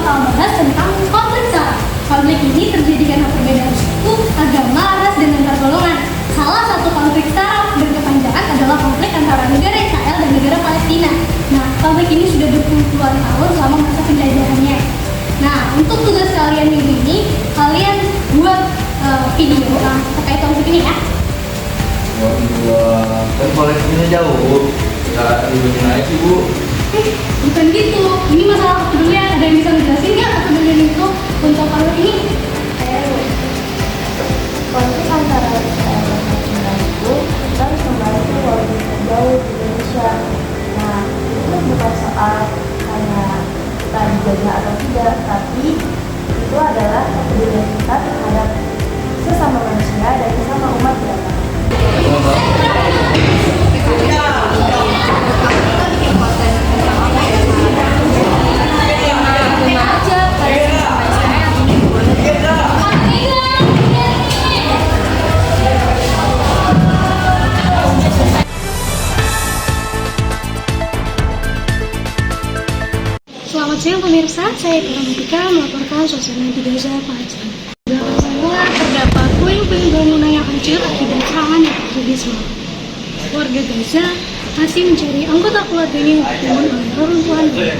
bakal bahas tentang konflik SARA. Konflik ini terjadi karena perbedaan suku, agama, ras, dan antar golongan. Salah satu konflik SARA berkepanjangan adalah konflik antara negara Israel dan negara Palestina. Nah, konflik ini sudah berpuluh-puluhan tahun selama masa penjajahannya. Nah, untuk tugas kalian minggu ini, kalian buat video terkait konflik ini ya. Kan Palestina jauh, nggak dibikin aja sih Bu. Bukan gitu, ini masalah kepedulian. Ada yang bisa menjelasin nggak kepedulian itu untuk konflik ini? Konflik antara Israel dan Palestina itu kita harus kembali ke walaupun jauh di Indonesia. Nah, itu bukan soal hanya kita dijajah atau tidak, tapi itu adalah kepedulian kita terhadap sesama manusia dan sesama umat beragama. Selamat siang pemirsa, saya Pramika melaporkan suasana di Gaza, Palestina. Di belakang saya terdapat puing-puing bangunan yang hancur akibat serangan yang terjadi semalam. Warga Gaza masih mencari anggota keluarganya yang tertimbun oleh reruntuhan bangunan.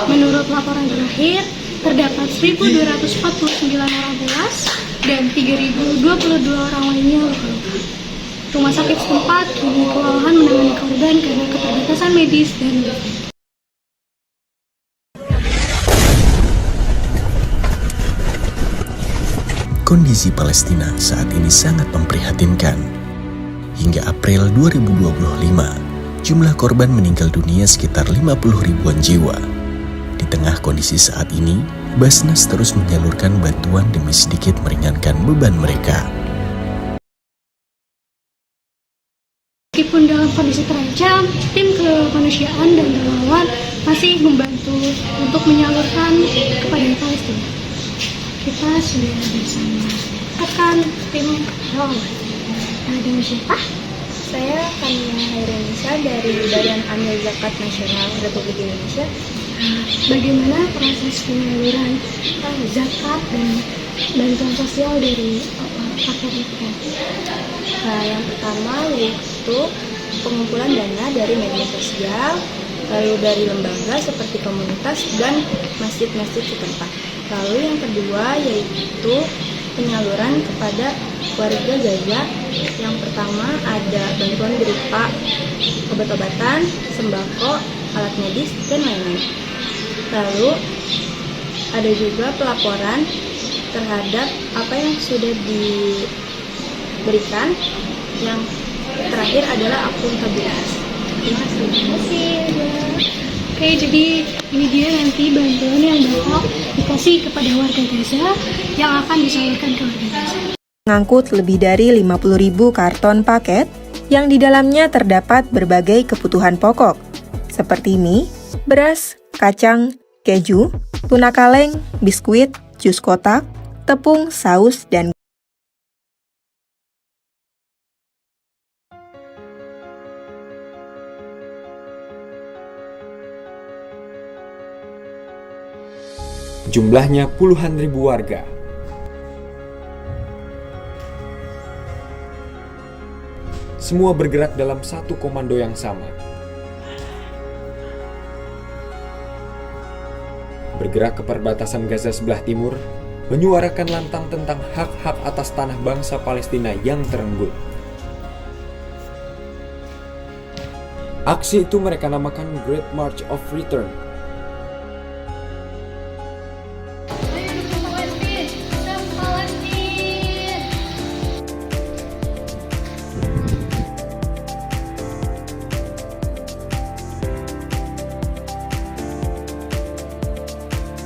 Menurut laporan terakhir, terdapat 1.249 orang tewas dan 3.022 orang lainnya luka-luka. Rumah sakit setempat kini kewalahan menangani korban karena keterbatasan medis dan logistik. Kondisi Palestina saat ini sangat memprihatinkan. Hingga April 2025, jumlah korban meninggal dunia sekitar 50 ribuan jiwa. Di tengah kondisi saat ini, Basnas terus menyalurkan bantuan demi sedikit meringankan beban mereka. Meskipun dalam kondisi terancam, tim kemanusiaan dan relawan masih membantu untuk menyalurkan kepada Palestina. Kita sudah bersama rekan tim relawan. Ada siapa? Saya Kamila Hairunisa dari Badan Amil Zakat Nasional Republik Indonesia. Bagaimana proses penyaluran zakat dan bantuan sosial dari paket itu? Nah, yang pertama yaitu pengumpulan dana dari media sosial, lalu dari lembaga seperti komunitas dan masjid-masjid setempat. Lalu yang kedua yaitu penyaluran kepada warga Gaza. Yang pertama ada bantuan berupa obat-obatan, sembako, alat medis, dan lain-lain. Lalu ada juga pelaporan terhadap apa yang sudah diberikan. Yang terakhir adalah akuntabilitas. Terima kasih. Oke, jadi ini dia nanti bantuan yang bakal dikasih kepada warga Gaza yang akan disalurkan ke warga Gaza. Mengangkut lebih dari 50.000 karton paket yang di dalamnya terdapat berbagai kebutuhan pokok seperti mie, beras, kacang, keju, tuna kaleng, biskuit, jus kotak, tepung, saus, dan jumlahnya puluhan ribu warga. Semua bergerak dalam satu komando yang sama. Bergerak ke perbatasan Gaza sebelah timur, menyuarakan lantang tentang hak-hak atas tanah bangsa Palestina yang terenggut. Aksi itu mereka namakan Great March of Return.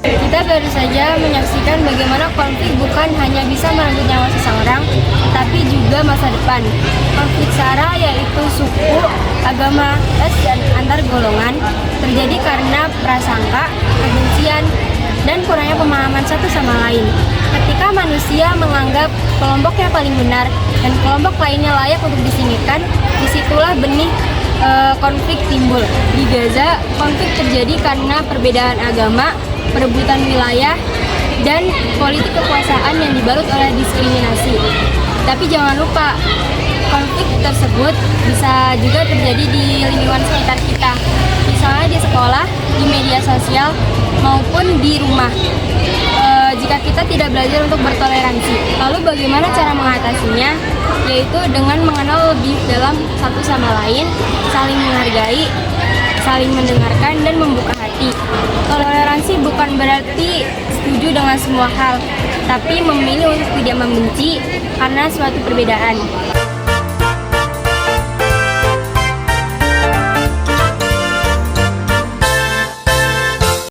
Kita baru saja menyaksikan bagaimana konflik bukan hanya bisa merenggut nyawa seseorang, tapi juga masa depan. Konflik SARA yaitu suku, agama, ras, dan antar golongan terjadi karena prasangka, kebencian, dan kurangnya pemahaman satu sama lain. Ketika manusia menganggap kelompoknya paling benar dan kelompok lainnya layak untuk disingkirkan, disitulah benih konflik timbul. Di Gaza, konflik terjadi karena perbedaan agama, perebutan wilayah, dan politik kekuasaan yang dibalut oleh diskriminasi. Tapi jangan lupa, konflik tersebut bisa juga terjadi di lingkungan sekitar kita, misalnya di sekolah, di media sosial, maupun di rumah. Jika kita tidak belajar untuk bertoleransi, lalu bagaimana cara mengatasinya? Yaitu dengan mengenal lebih dalam satu sama lain, saling menghargai, saling mendengarkan, dan membuka hati. Toleransi bukan berarti setuju dengan semua hal, tapi memilih untuk tidak membenci karena suatu perbedaan.